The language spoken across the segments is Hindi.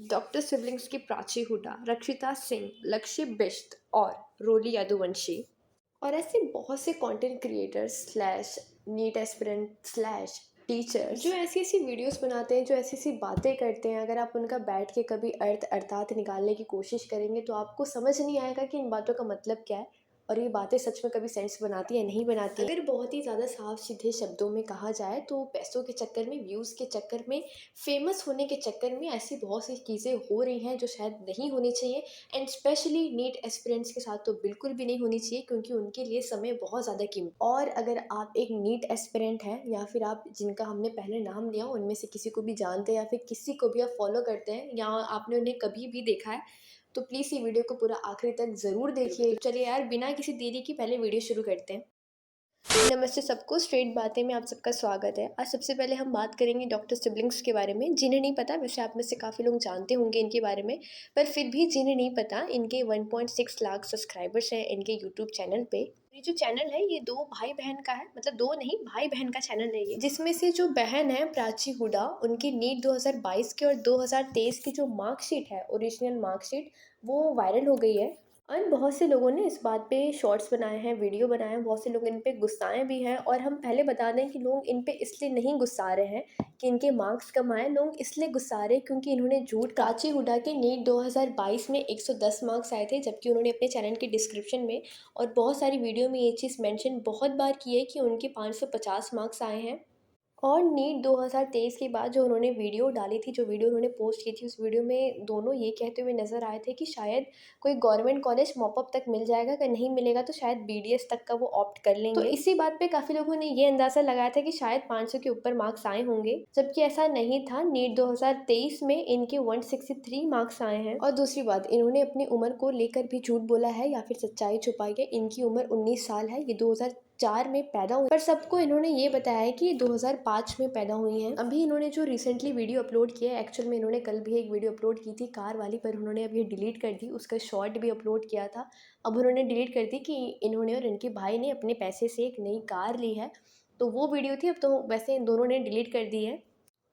डॉक्टर सिबलिंग्स की प्राची हुड्डा, रक्षिता सिंह, लक्ष्य बिश्त और रोली यदुवंशी और ऐसे बहुत से content creators slash NEET aspirant slash teachers जो ऐसी ऐसी वीडियोस बनाते हैं, जो ऐसी ऐसी बातें करते हैं। अगर आप उनका बैठ के कभी अर्थात निकालने की कोशिश करेंगे तो आपको समझ नहीं आएगा कि इन बातों का मतलब क्या है और ये बातें सच में कभी सेंस बनाती है नहीं बनाती हैं। अगर बहुत ही ज़्यादा साफ सीधे शब्दों में कहा जाए तो पैसों के चक्कर में, व्यूज़ के चक्कर में, फेमस होने के चक्कर में ऐसी बहुत सी चीज़ें हो रही हैं जो शायद नहीं होनी चाहिए। एंड स्पेशली नीट एस्पिरेंट्स के साथ तो बिल्कुल भी नहीं होनी चाहिए, क्योंकि उनके लिए समय बहुत ज़्यादा कीमती। और अगर आप एक नीट एस्पिरेंट हैं या फिर आप जिनका हमने पहले नाम लिया उनमें से किसी को भी जानते हैं या फिर किसी को भी आप फॉलो करते हैं या आपने उन्हें कभी भी देखा है, तो प्लीज़ ये वीडियो को पूरा आखिरी तक ज़रूर देखिए। चलिए यार, बिना किसी देरी की पहले वीडियो शुरू करते हैं। नमस्ते सबको, स्ट्रेट बातें में आप सबका स्वागत है। आज सबसे पहले हम बात करेंगे डॉक्टर सिबलिंग्स के बारे में। जिन्हें नहीं पता, वैसे आप में से काफ़ी लोग जानते होंगे इनके बारे में, पर फिर भी जिन्हें नहीं पता, इनके 1.6 लाख सब्सक्राइबर्स हैं इनके यूट्यूब चैनल पे। ये जो चैनल है ये दो भाई बहन का है, मतलब दो नहीं, भाई बहन का चैनल है ये, जिसमें से जो बहन है प्राची हुडा, उनकी नीट 2022 की और 2023 की जो मार्कशीट है, ओरिजिनल मार्कशीट, वो वायरल हो गई है। और बहुत से लोगों ने इस बात पे शॉर्ट्स बनाए हैं, वीडियो बनाए हैं, बहुत से लोग इन पे गुस्साए भी हैं। और हम पहले बता दें कि लोग इन पे इसलिए नहीं गुस्सा रहे हैं कि इनके मार्क्स कम आए, लोग इसलिए गुस्सा रहे हैं क्योंकि इन्होंने झूठ प्राची हुड्डा के नीट 2022 में 110 मार्क्स आए थे, जबकि उन्होंने अपने चैनल के डिस्क्रिप्शन में और बहुत सारी वीडियो में ये चीज़ मेंशन बहुत बार की है कि उनके 550 मार्क्स आए हैं। और नीट 2023 के बाद जो उन्होंने वीडियो डाली थी, जो वीडियो उन्होंने पोस्ट की थी, उस वीडियो में दोनों ये कहते हुए नज़र आए थे कि शायद कोई गवर्नमेंट कॉलेज मॉप अप तक मिल जाएगा, अगर नहीं मिलेगा तो शायद बीडीएस तक का वो ऑप्ट कर लेंगे। तो इसी बात पे काफ़ी लोगों ने ये अंदाज़ा लगाया था कि शायद 500 के ऊपर मार्क्स आए होंगे, जबकि ऐसा नहीं था। नीट 2023 में इनके 163 मार्क्स आए हैं। और दूसरी बात, इन्होंने अपनी उम्र को लेकर भी झूठ बोला है या फिर सच्चाई छुपाई है। इनकी उम्र 19 साल है, ये 2004 में पैदा हुई, पर सबको इन्होंने ये बताया है कि ये 2005 में पैदा हुई हैं। अभी इन्होंने जो रिसेंटली वीडियो अपलोड किया है, एक्चुअल में इन्होंने कल भी एक वीडियो अपलोड की थी कार वाली, पर उन्होंने अभी डिलीट कर दी। उसका शॉर्ट भी अपलोड किया था, अब उन्होंने डिलीट कर दी कि इन्होंने और इनके भाई ने अपने पैसे से एक नई कार ली है। तो वो वीडियो थी, अब तो वैसे इन दोनों ने डिलीट कर दी है।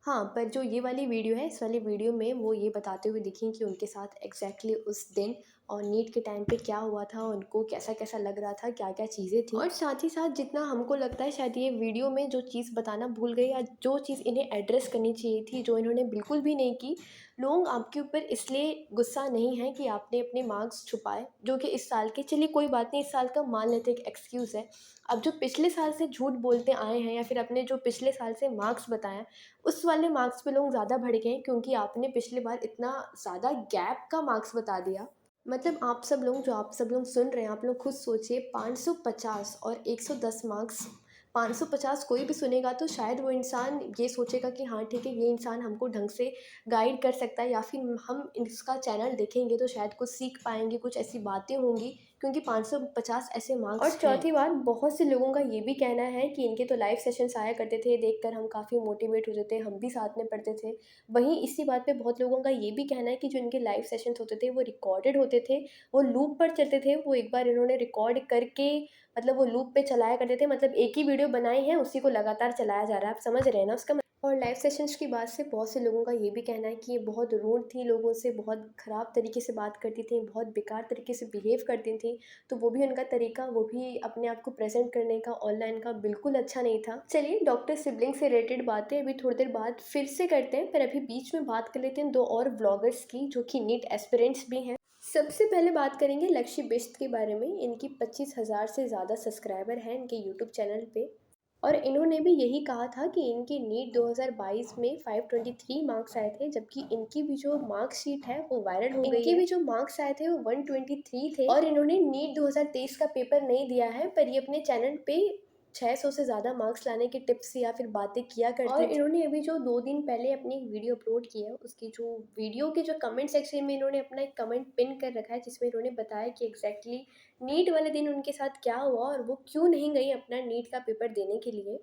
हाँ, पर जो ये वाली वीडियो है, इस वाली वीडियो में वो ये बताते हुए दिखीं कि उनके साथ एग्जैक्टली उस दिन और नीट के टाइम पे क्या हुआ था, उनको कैसा कैसा लग रहा था, क्या क्या चीज़ें थी। और साथ ही साथ जितना हमको लगता है शायद ये वीडियो में जो चीज़ बताना भूल गई, या जो चीज़ इन्हें एड्रेस करनी चाहिए थी, जो इन्होंने बिल्कुल भी नहीं की। लोग आपके ऊपर इसलिए गुस्सा नहीं है कि आपने अपने मार्क्स छुपाए, जो कि इस साल के, चलिए कोई बात नहीं, इस साल का मान लेते एक एक्सक्यूज़ है। अब जो पिछले साल से झूठ बोलते आए हैं या फिर अपने जो पिछले साल से मार्क्स बताया, उस वाले मार्क्स पे लोग ज़्यादा भड़के हैं, क्योंकि आपने पिछली बार इतना ज़्यादा गैप का मार्क्स बता दिया। मतलब आप सब लोग, जो आप सब लोग सुन रहे हैं, आप लोग खुद सोचिए, 550 और 110 मार्क्स। 550 कोई भी सुनेगा तो शायद वो इंसान ये सोचेगा कि हाँ ठीक है, ये इंसान हमको ढंग से गाइड कर सकता है, या फिर हम इसका चैनल देखेंगे तो शायद कुछ सीख पाएंगे, कुछ ऐसी बातें होंगी, क्योंकि 550 ऐसे मार्क्स और चौथी बात, बहुत से लोगों का ये भी कहना है कि इनके तो लाइव सेशंस आया करते थे, देखकर हम काफ़ी मोटिवेट होते थे, हम भी साथ में पढ़ते थे। वहीं इसी बात पे बहुत लोगों का ये भी कहना है कि जो इनके लाइव सेशंस होते थे वो रिकॉर्डेड होते थे, वो लूप पर चलते थे। वो एक बार इन्होंने रिकॉर्ड करके, मतलब वो लूप पे चलाया करते थे, मतलब एक ही वीडियो बनाई है, उसी को लगातार चलाया जा रहा है। आप समझ रहे हैं ना उसका और लाइव सेशंस की बात से बहुत से लोगों का ये भी कहना है कि ये बहुत रूड थी, लोगों से बहुत ख़राब तरीके से बात करती थी, बहुत बेकार तरीके से बिहेव करती थी। तो वो भी उनका तरीका, वो भी अपने आप को प्रेजेंट करने का ऑनलाइन का बिल्कुल अच्छा नहीं था। चलिए, डॉक्टर सिबलिंग से रिलेटेड बातें अभी थोड़ी देर बाद फिर से करते हैं, पर अभी बीच में बात कर लेते हैं दो और ब्लॉगर्स की, जो कि नीट एस्पिरेंट्स भी हैं। सबसे पहले बात करेंगे लक्ष्य बिश्त के बारे में। इनकी 25,000 से ज़्यादा सब्सक्राइबर हैं इनके यूट्यूब चैनल पे, और इन्होंने भी यही कहा था कि इनके नीट 2022 में 523 मार्क्स आए थे, जबकि इनकी भी जो मार्कशीट है वो वायरल हो गई है। इनके भी जो मार्क्स आए थे वो 123 थे, और इन्होंने नीट 2023 का पेपर नहीं दिया है, पर ये अपने चैनल पे 600 से ज़्यादा मार्क्स लाने की टिप्स या फिर बातें किया करते और इन्होंने अभी जो 2 दिन पहले अपनी एक वीडियो अपलोड की है, उसकी जो वीडियो के जो कमेंट सेक्शन में इन्होंने अपना एक कमेंट पिन कर रखा है, जिसमें इन्होंने बताया कि एग्जैक्टली नीट वाले दिन उनके साथ क्या हुआ और वो क्यों नहीं गई अपना नीट का पेपर देने के लिए।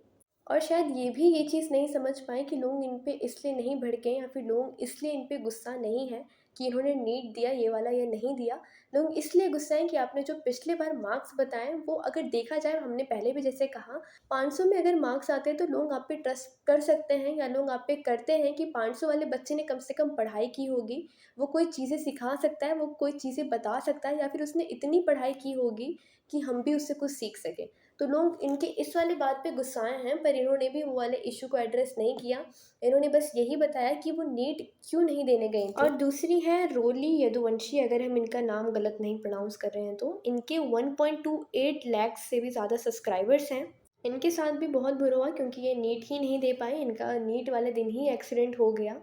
और शायद ये चीज़ नहीं समझ पाए कि लोग इन पे इसलिए नहीं भड़के, या फिर लोग इसलिए इन पे गुस्सा नहीं है कि इन्होंने नीट दिया ये वाला या नहीं दिया। लोग इसलिए गुस्सा हैं कि आपने जो पिछले बार मार्क्स बताए वो अगर देखा जाए, हमने पहले भी जैसे कहा, 500 में अगर मार्क्स आते हैं तो लोग आप पे ट्रस्ट कर सकते हैं, या लोग आप पे करते हैं कि 500 वाले बच्चे ने कम से कम पढ़ाई की होगी, वो कोई चीज़ें सिखा सकता है, वो कोई चीज़ें बता सकता है, या फिर उसने इतनी पढ़ाई की होगी कि हम भी उससे कुछ सीख सकें। तो लोग इनके इस वाली बात पे गुस्साए हैं, पर इन्होंने भी वो वाले इशू को एड्रेस नहीं किया। इन्होंने बस यही बताया कि वो नीट क्यों नहीं देने गई थी। और दूसरी है रोली यदुवंशी, अगर हम इनका नाम गलत नहीं प्रोनाउंस कर रहे हैं तो। इनके 1.28 लाख से भी ज़्यादा सब्सक्राइबर्स हैं। इनके साथ भी बहुत बुरा हुआ क्योंकि ये नीट ही नहीं दे पाए, इनका नीट वाले दिन ही एक्सीडेंट हो गया।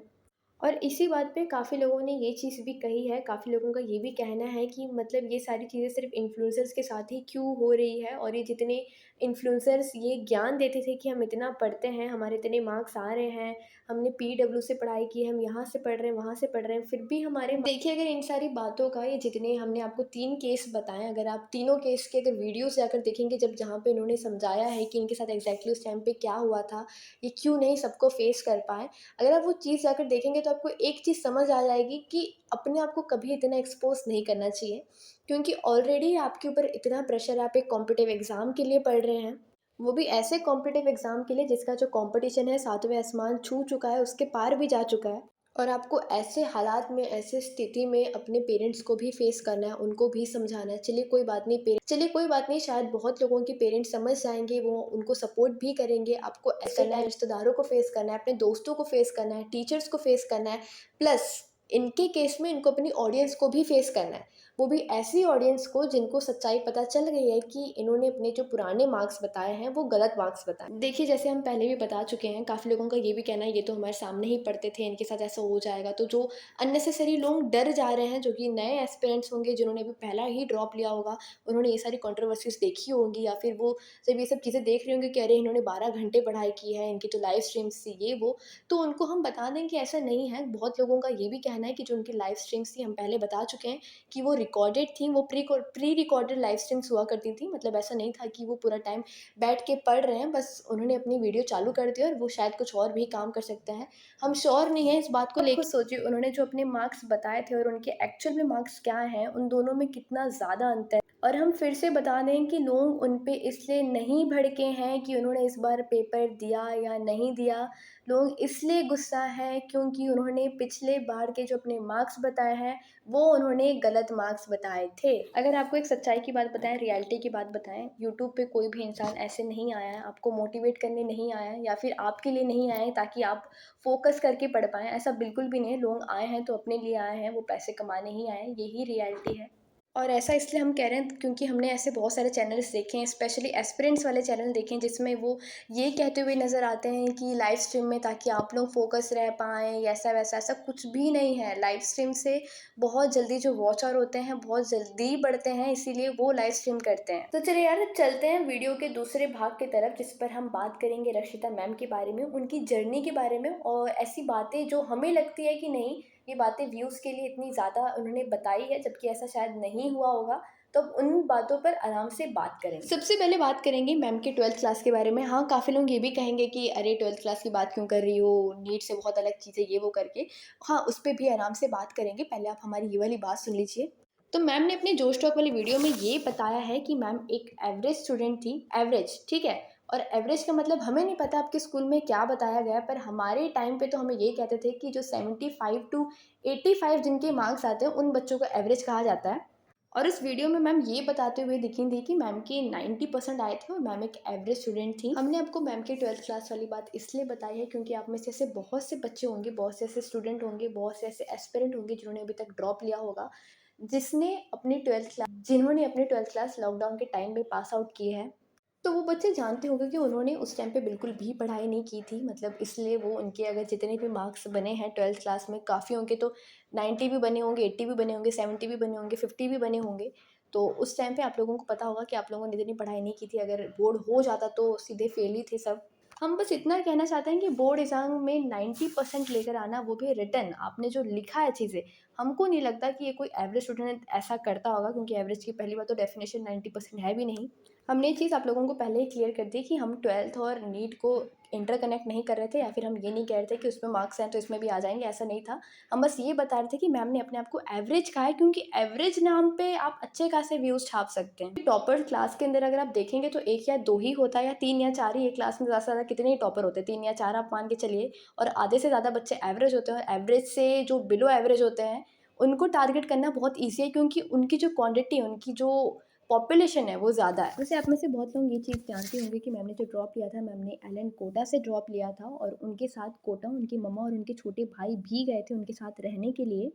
और इसी बात पे काफ़ी लोगों ने ये चीज़ भी कही है, काफ़ी लोगों का ये भी कहना है कि मतलब ये सारी चीज़ें सिर्फ़ इन्फ्लुएंसर्स के साथ ही क्यों हो रही है, और ये जितने इन्फ्लुएंसर्स ये ज्ञान देते थे कि हम इतना पढ़ते हैं, हमारे इतने मार्क्स आ रहे हैं, हमने पीडब्ल्यू से पढ़ाई की है, हम यहाँ से पढ़ रहे हैं, वहाँ से पढ़ रहे हैं, फिर भी हमारे देखिए अगर इन सारी बातों का, ये जितने हमने आपको 3 केस बताएँ, अगर आप तीनों केस के अगर वीडियोज़ जाकर देखेंगे, जब जहाँ पे इन्होंने समझाया है कि इनके साथ एग्ज़ैक्टली उस टाइम पे क्या हुआ था, ये क्यों नहीं सबको फ़ेस कर पाए, अगर आप वो चीज़ जाकर देखेंगे तो आपको एक चीज़ समझ आ जाएगी कि अपने आप को कभी इतना एक्सपोज़ नहीं करना चाहिए, क्योंकि ऑलरेडी आपके ऊपर इतना प्रेशर है, आप एक कॉम्पिटिटिव एग्ज़ाम के लिए पढ़ रहे हैं, वो भी ऐसे कॉम्पिटिटिव एग्ज़ाम के लिए जिसका जो कॉम्पिटिशन है सातवें आसमान छू चुका है, उसके पार भी जा चुका है। और आपको ऐसे हालात में, ऐसे स्थिति में अपने पेरेंट्स को भी फेस करना है, उनको भी समझाना है। चलिए कोई बात नहीं, शायद बहुत लोगों के पेरेंट्स समझ जाएँगे, वो उनको सपोर्ट भी करेंगे। आपको ऐसे करना है, रिश्तेदारों को फेस करना है, अपने दोस्तों को फेस करना है, टीचर्स को फेस करना है, प्लस इनके केस में इनको अपनी ऑडियंस को भी फेस करना है। वो भी ऐसी ऑडियंस को जिनको सच्चाई पता चल गई है कि इन्होंने अपने जो पुराने मार्क्स बताए हैं वो गलत मार्क्स बताए। देखिए जैसे हम पहले भी बता चुके हैं, काफ़ी लोगों का ये भी कहना है ये तो हमारे सामने ही पढ़ते थे, इनके साथ ऐसा हो जाएगा। तो जो अननेसेसरी लोग डर जा रहे हैं, जो कि नए एस्पिरेंट्स होंगे, जिन्होंने अभी पहला ही ड्रॉप लिया होगा, उन्होंने ये सारी कंट्रोवर्सीज़ देखी होंगी, या फिर वो जब ये सब चीज़ें देख रहे होंगे कि अरे इन्होंने 12 घंटे पढ़ाई की है, इनकी तो लाइव स्ट्रीम्स थी ये वो, तो उनको हम बता दें कि ऐसा नहीं है। बहुत लोगों का ये भी कहना है कि जो उनकी लाइव स्ट्रीम्स थी, हम पहले बता चुके हैं कि वो रिकॉर्डेड थी, वो प्री रिकॉर्डेड लाइव स्ट्रीम्स हुआ करती थी। मतलब ऐसा नहीं था कि वो पूरा टाइम बैठ के पढ़ रहे हैं, बस उन्होंने अपनी वीडियो चालू कर दी और वो शायद कुछ और भी काम कर सकते हैं। हम श्योर नहीं है इस बात को लेकर। सोचिए उन्होंने जो अपने मार्क्स बताए थे और उनके एक्चुअल में मार्क्स क्या हैं, उन दोनों में कितना ज़्यादा अंतर है। और हम फिर से बता दें कि लोग उन पे इसलिए नहीं भड़के हैं कि उन्होंने इस बार पेपर दिया या नहीं दिया। लोग इसलिए गुस्सा है क्योंकि उन्होंने पिछले बार के जो अपने मार्क्स बताए हैं, वो उन्होंने गलत मार्क्स बताए थे। अगर आपको एक सच्चाई की बात बताएं, रियलिटी की बात बताएं, यूट्यूब पे कोई भी इंसान ऐसे नहीं आया है, आपको मोटिवेट करने नहीं आया है, या फिर आपके लिए नहीं आए हैं ताकि आप फोकस करके पढ़ पाएँ, ऐसा बिल्कुल भी नहीं है। लोग आए हैं तो अपने लिए आए हैं, वो पैसे कमाने ही आए हैं, यही रियलिटी है। और ऐसा इसलिए हम कह रहे हैं क्योंकि हमने ऐसे बहुत सारे चैनल्स देखे हैं, स्पेशली एस्पिरेंट्स वाले चैनल देखे हैं, जिसमें वो ये कहते हुए नज़र आते हैं कि लाइव स्ट्रीम में ताकि आप लोग फोकस रह पाएँ, ऐसा वैसा, ऐसा कुछ भी नहीं है। लाइव स्ट्रीम से बहुत जल्दी जो वॉचर होते हैं बहुत जल्दी बढ़ते हैं, इसीलिए वो लाइव स्ट्रीम करते हैं। तो चलिए यार, चलते हैं वीडियो के दूसरे भाग की तरफ, जिस पर हम बात करेंगे रक्षिता मैम के बारे में, उनकी जर्नी के बारे में, और ऐसी बातें जो हमें लगती है कि नहीं, ये बातें व्यूज़ के लिए इतनी ज़्यादा उन्होंने बताई है, जबकि ऐसा शायद नहीं हुआ होगा। तो अब उन बातों पर आराम से बात करेंगे। सबसे पहले बात करेंगे मैम के 12th क्लास के बारे में। हाँ, काफ़ी लोग ये भी कहेंगे कि अरे 12th क्लास की बात क्यों कर रही हो, नीट से बहुत अलग चीज़ है ये वो करके। हाँ, उस पे भी आराम से बात करेंगे, पहले आप हमारी ये वाली बात सुन लीजिए। तो मैम ने अपने जोश टॉक वाली वीडियो में ये बताया है कि मैम एक एवरेज स्टूडेंट थी, एवरेज, ठीक है? और एवरेज का मतलब हमें नहीं पता आपके स्कूल में क्या बताया गया, पर हमारे टाइम पे तो हमें ये कहते थे कि जो 75 टू 85 जिनके मार्क्स आते हैं, उन बच्चों को एवरेज कहा जाता है। और इस वीडियो में मैम ये बताते हुए दिखी थी कि मैम के 90% आए थे और मैम एक एवरेज स्टूडेंट थी। हमने आपको मैम के 12th क्लास वाली बात इसलिए बताई है क्योंकि आप में से ऐसे बहुत से बच्चे होंगे, बहुत से ऐसे स्टूडेंट होंगे, बहुत से ऐसे एस्पिरेंट होंगे जिन्होंने अभी तक ड्रॉप लिया होगा, जिन्होंने अपनी 12th क्लास लॉकडाउन के टाइम में पास आउट की है। तो वो बच्चे जानते होंगे कि उन्होंने उस टाइम पे बिल्कुल भी पढ़ाई नहीं की थी, मतलब इसलिए वो उनके अगर जितने भी मार्क्स बने हैं 12th क्लास में, काफ़ी होंगे तो 90 भी बने होंगे, 80 भी बने होंगे, 70 भी बने होंगे, 50 भी बने होंगे। तो उस टाइम पे आप लोगों को पता होगा कि आप लोगों ने इतनी पढ़ाई नहीं की थी, अगर बोर्ड हो जाता तो सीधे फेल ही थे सब। हम बस इतना कहना चाहते हैं कि बोर्ड एग्ज़ाम में 90% लेकर आना, वो भी रिटन, आपने जो लिखा है चीज़ें, हमको नहीं लगता कि ये कोई एवरेज स्टूडेंट ऐसा करता होगा, क्योंकि एवरेज की पहली बात तो डेफिनेशन 90% है भी नहीं। हमने ये चीज़ आप लोगों को पहले ही क्लियर कर दी कि हम 12th और नीट को इंटरकनेक्ट नहीं कर रहे थे, या फिर हम ये नहीं कह रहे थे कि उसमें मार्क्स हैं तो इसमें भी आ जाएँगे, ऐसा नहीं था। हम बस ये बता रहे थे कि मैम ने अपने आप को एवरेज कहा है, क्योंकि एवरेज नाम पे आप अच्छे खासे व्यूज़ छाप सकते हैं। टॉपर क्लास के अंदर अगर आप देखेंगे तो 1 या 2 ही होता है, या 3 या 4 ही। एक क्लास में ज़्यादा से ज़्यादा कितने ही टॉपर होते हैं, 3 या 4 आप मान के चलिए। और आधे से ज़्यादा बच्चे एवरेज होते हैं, और एवरेज से जो बिलो एवरेज होते हैं, उनको टारगेट करना बहुत ईज़ी है, क्योंकि उनकी जो क्वांटिटी है, उनकी जो पॉपुलेशन है वो ज़्यादा है। वैसे आप में से बहुत लोग ये चीज़ जानते होंगे कि मैम ने जो ड्रॉप लिया था, मैम ने एलन कोटा से ड्रॉप लिया था, और उनके साथ कोटा उनकी मम्मा और उनके छोटे भाई भी गए थे उनके साथ रहने के लिए।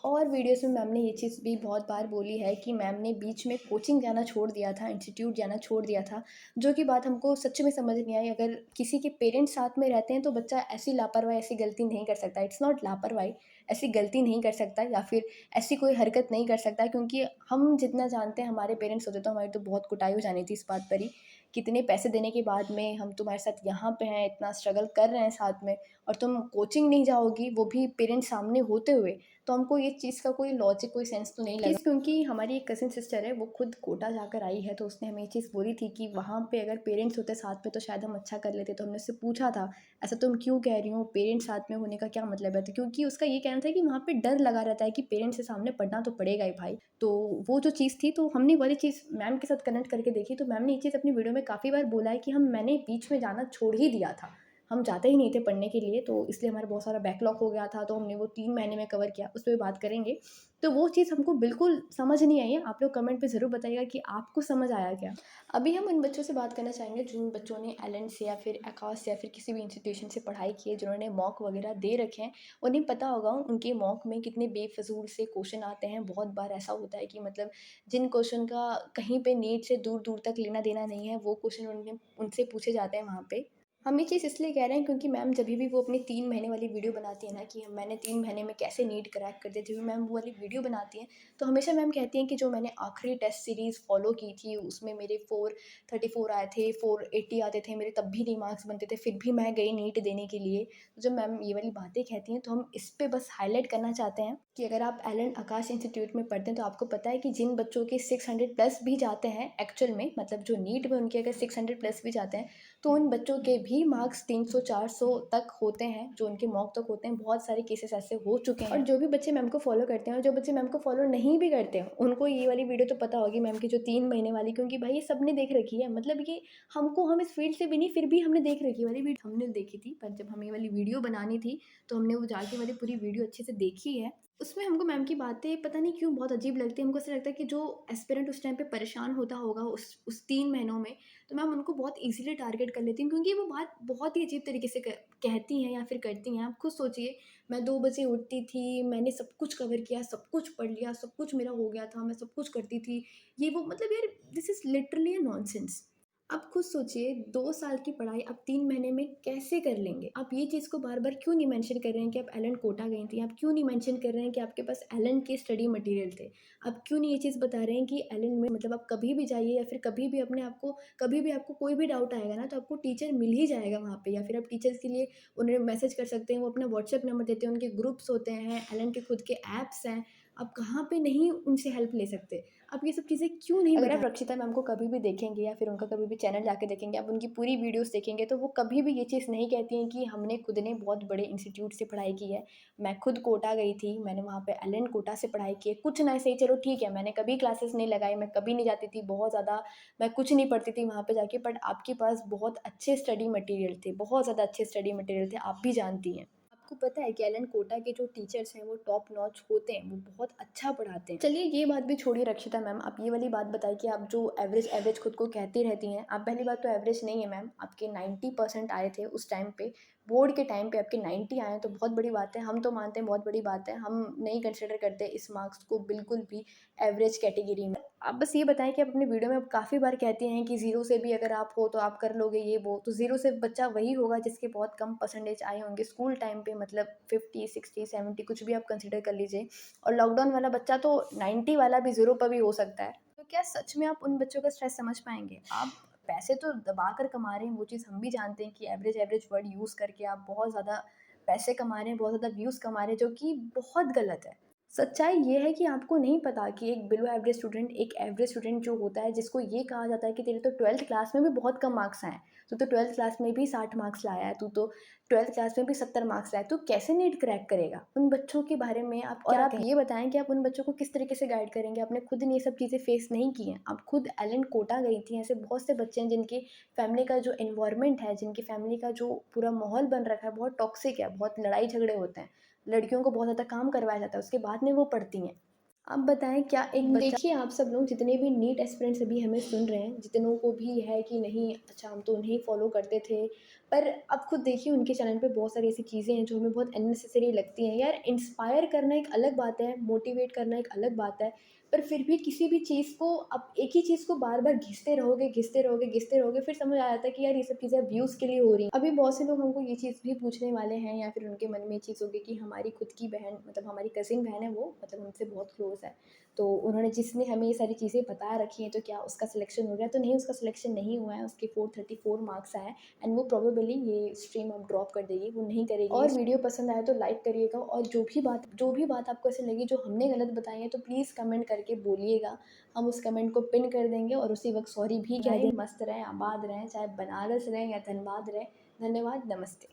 और वीडियोज़ में मैम ने ये चीज़ भी बहुत बार बोली है कि मैम ने बीच में कोचिंग जाना छोड़ दिया था, इंस्टीट्यूट जाना छोड़ दिया था, जो कि बात हमको सच में समझ नहीं आई। अगर किसी के पेरेंट्स साथ में रहते हैं तो बच्चा ऐसी लापरवाही, ऐसी गलती नहीं कर सकता। इट्स नॉट लापरवाही, ऐसी गलती नहीं कर सकता, या फिर ऐसी कोई हरकत नहीं कर सकता, क्योंकि हम जितना जानते हैं, हमारे पेरेंट्स होते तो हमारी तो बहुत कुटाई हो जानी थी इस बात पर ही। कितने पैसे देने के बाद में हम तुम्हारे साथ यहाँ पे हैं, इतना स्ट्रगल कर रहे हैं साथ में, और तुम कोचिंग नहीं जाओगी, वो भी पेरेंट्स सामने होते हुए। तो हमको ये चीज़ का कोई लॉजिक, कोई सेंस तो नहीं लगा। क्योंकि हमारी एक कज़िन सिस्टर है, वो खुद कोटा जाकर आई है, तो उसने हमें ये चीज़ बोली थी कि वहाँ पे अगर पेरेंट्स होते साथ में तो शायद हम अच्छा कर लेते। तो हमने उससे पूछा था, ऐसा तुम क्यों कह रही हो, पेरेंट्स साथ में होने का क्या मतलब है? तो क्योंकि उसका ये कहना था कि वहाँ पे डर लगा रहता है कि पेरेंट्स के सामने पढ़ना तो पड़ेगा ही भाई। तो वो जो चीज़ थी, तो हमने वाली चीज़ मैम के साथ कनेक्ट करके देखी, तो मैम ने ये चीज़ अपनी वीडियो में काफ़ी बार बोला है कि मैंने बीच में जाना छोड़ ही दिया था। हम जाते ही नहीं थे पढ़ने के लिए, तो इसलिए हमारा बहुत सारा बैकलॉग हो गया था, तो हमने वो 3 महीने में कवर किया, उस पे भी बात करेंगे। तो वो चीज़ हमको बिल्कुल समझ नहीं आई है। आप लोग कमेंट पे ज़रूर बताइएगा कि आपको समझ आया क्या? अभी हम उन बच्चों से बात करना चाहेंगे जिन बच्चों ने एलेंट से, या फिर आकाश से, या फिर किसी भी इंस्टीट्यूशन से पढ़ाई की है, जिन्होंने मॉक वगैरह दे रखे हैं। उन्हें पता होगा उनके मॉक में कितने बेफिज़ूल से क्वेश्चन आते हैं। बहुत बार ऐसा होता है कि मतलब जिन क्वेश्चन का कहीं पे नीट से दूर-दूर तक लेना-देना नहीं है, वो क्वेश्चन उनसे पूछे जाते हैं वहाँ पे। हम ये चीज़ इसलिए कह रहे हैं क्योंकि मैम जभी भी वो अपनी 3 महीने वाली वीडियो बनाती है ना, कि मैंने 3 महीने में कैसे नीट क्रैक कर दिया, जब भी मैम वो वाली वीडियो बनाती हैं, तो हमेशा मैम कहती हैं कि जो मैंने आखिरी टेस्ट सीरीज़ फ़ॉलो की थी, उसमें मेरे 434 आए थे, 480 आते थे मेरे, तब भी नहीं मार्क्स बनते थे, फिर भी मैं गई नीट देने के लिए। तो जब मैम ये वाली बातें कहती हैं, तो हम इस पे बस हाइलाइट करना चाहते हैं कि अगर आप एलन आकाश इंस्टीट्यूट में पढ़ते हैं, तो आपको पता है कि जिन बच्चों के 600 प्लस भी जाते हैं एक्चुअल में, मतलब जो नीट में उनके अगर 600 प्लस भी जाते हैं, तो उन बच्चों के भी मार्क्स 300-400 तक होते हैं, जो उनके मॉक तक होते हैं। बहुत सारे केसेस ऐसे हो चुके हैं। और जो भी बच्चे मैम को फॉलो करते हैं, और जो बच्चे मैम को फॉलो नहीं भी करते हैं, उनको ये वाली वीडियो तो पता होगी मैम की, जो 3 महीने वाली, क्योंकि भाई ये सबने देख रखी है। मतलब ये हम इस फील्ड से भी नहीं, फिर भी हमने देख रखी है वाली वीडियो, हमने देखी थी। पर जब हमें ये वाली वीडियो बनानी थी, तो हमने वो जाके वाली पूरी वीडियो अच्छे से देखी है। उसमें हमको मैम की बातें पता नहीं क्यों बहुत अजीब लगती है। हमको ऐसा लगता है कि जो एस्पिरेंट उस टाइम पे परेशान होता होगा उस 3 महीनों में, तो मैम उनको बहुत ईज़िली टारगेट कर लेती हैं, क्योंकि वो बात बहुत ही अजीब तरीके से कहती हैं या फिर करती हैं। आप खुद सोचिए, मैं 2 बजे उठती थी, मैंने सब कुछ कवर किया, सब कुछ पढ़ लिया, सब कुछ मेरा हो गया था, मैं सब कुछ करती थी। ये वो मतलब यार, this is literally a nonsense. आप खुद सोचिए, 2 साल की पढ़ाई आप 3 महीने में कैसे कर लेंगे? आप ये चीज़ को बार-बार क्यों नहीं मेंशन कर रहे हैं कि आप एलन कोटा गई थीं? आप क्यों नहीं मेंशन कर रहे हैं कि आपके पास एलन के स्टडी मटीरियल थे? आप क्यों नहीं ये चीज़ बता रहे हैं कि एलन में मतलब आप कभी भी जाइए, या फिर कभी भी अपने आप को, कभी भी आपको कोई भी डाउट आएगा ना, तो आपको टीचर मिल ही जाएगा वहाँ पे, या फिर आप टीचर्स के लिए उन्हें मैसेज कर सकते हैं, वो अपना व्हाट्सएप नंबर देते हैं, उनके ग्रुप्स होते हैं, एलन के खुद के ऐप्स हैं। आप कहाँ पे नहीं उनसे हेल्प ले सकते? आप ये सब चीज़ें क्यों नहीं अगर आप रक्षिता मैम को कभी भी देखेंगे, या फिर उनका कभी भी चैनल जाके देखेंगे, आप उनकी पूरी वीडियोस देखेंगे, तो वो कभी भी ये चीज़ नहीं कहती हैं कि हमने खुद ने बहुत बड़े इंस्टीट्यूट से पढ़ाई की है। मैं खुद कोटा गई थी, मैंने वहाँ पे एलन कोटा से पढ़ाई की है। कुछ ना सही, चलो ठीक है, मैंने कभी क्लासेस नहीं लगाई, मैं कभी नहीं जाती थी, बहुत ज़्यादा मैं कुछ नहीं पढ़ती थी वहाँ पे जाके, बट आपके पास बहुत अच्छे स्टडी मटीरियल थे, बहुत ज़्यादा अच्छे स्टडी मटीरियल थे, आप भी जानती हैं। आपको पता है कि एलन कोटा के जो टीचर्स हैं, वो टॉप नॉच होते हैं, वो बहुत अच्छा पढ़ाते हैं। चलिए ये बात भी छोड़िए रक्षिता मैम, आप ये वाली बात बताइए कि आप जो एवरेज एवरेज खुद को कहती रहती हैं, आप पहली बात तो एवरेज नहीं है मैम, आपके 90% आए थे उस टाइम पे, बोर्ड के टाइम पे आपके 90 आए हैं, तो बहुत बड़ी बात है। हम तो मानते हैं बहुत बड़ी बात है, हम नहीं कंसिडर करते इस मार्क्स को बिल्कुल भी एवरेज कैटेगरी में। आप बस ये बताएं कि आप अपनी वीडियो में काफ़ी बार कहती हैं कि ज़ीरो से भी अगर आप हो तो आप कर लोगे ये वो, तो ज़ीरो से बच्चा वही होगा जिसके बहुत कम परसेंटेज आए होंगे स्कूल टाइम पे, मतलब 50, 60, 70 कुछ भी आप कंसिडर कर लीजिए। और लॉकडाउन वाला बच्चा तो 90 वाला भी ज़ीरो पर भी हो सकता है। तो क्या सच में आप उन बच्चों का स्ट्रेस समझ पाएंगे? आप पैसे तो दबा कर कमा रहे हैं, वो चीज़ हम भी जानते हैं कि एवरेज एवरेज वर्ड यूज़ करके आप बहुत ज़्यादा पैसे कमा रहे हैं, बहुत ज़्यादा व्यूज़ कमा रहे हैं, जो कि बहुत गलत है। सच्चाई ये है कि आपको नहीं पता कि एक बिलो एवरेज स्टूडेंट, एक एवरेज स्टूडेंट जो होता है, जिसको ये कहा जाता है कि तेरे तो 12th क्लास में भी बहुत कम मार्क्स आए हैं। तू तो 12th क्लास में भी 60 मार्क्स लाया है, तू तो 12th क्लास में भी 70 मार्क्स लाया है, तू कैसे नीट क्रैक करेगा? उन बच्चों के बारे में आप और क्या आप कहें? ये बताएँ कि आप उन बच्चों को किस तरीके से गाइड करेंगे? आपने खुद ने ये सब चीज़ें फेस नहीं की हैं। आप खुद एलन कोटा गई थी, ऐसे बहुत से बच्चे हैं जिनकी फैमिली का जो एनवायरनमेंट है, जिनकी फैमिली का जो पूरा माहौल बन रखा है, बहुत टॉक्सिक है, बहुत लड़ाई झगड़े होते हैं। लड़कियों को बहुत ज़्यादा काम करवाया जाता है, उसके बाद में वो पढ़ती हैं। आप बताएँ क्या एक बच्चा देखिए, आप सब लोग जितने भी नीट एस्पिरेंट्स अभी हमें सुन रहे हैं, जितनों को भी है कि नहीं अच्छा हम तो उन्हें फॉलो करते थे, पर आप खुद देखिए उनके चैनल पे बहुत सारी ऐसी चीज़ें हैं जो हमें बहुत अननेसेसरी लगती हैं। यार इंस्पायर करना एक अलग बात है, मोटिवेट करना एक अलग बात है, पर फिर भी किसी भी चीज़ को आप एक ही चीज़ को बार-बार घिसते रहोगे, घिसते रहोगे, घिसते रहोगे, फिर समझ आ जाता है कि यार ये सब चीज़ें व्यूज़ के लिए हो रही हैं। अभी बहुत से लोग हमको ये चीज़ भी पूछने वाले हैं या फिर उनके मन में ये चीज़ होगी कि हमारी खुद की बहन मतलब हमारी कज़िन बहन है वो, मतलब हमसे बहुत क्लोज़ है। तो उन्होंने जिसने हमें ये सारी चीज़ें बता रखी हैं, तो क्या उसका सिलेक्शन हो गया? तो नहीं, उसका सिलेक्शन नहीं हुआ है, उसके 434 मार्क्स आए हैं एंड वो प्रोबेबली ये स्ट्रीम अब ड्रॉप कर देगी, वो नहीं करेगी। और वीडियो पसंद आए तो लाइक करिएगा और जो भी बात आपको ऐसी लगी जो हमने गलत बताई है, तो प्लीज़ कमेंट करके बोलिएगा। हम उस कमेंट को पिन कर देंगे और उसी वक़्त सॉरी भी कह देंगे। मस्त रहें, आबाद रहें, चाहे बनारस रहें या धनबाद रहें। धन्यवाद, नमस्ते।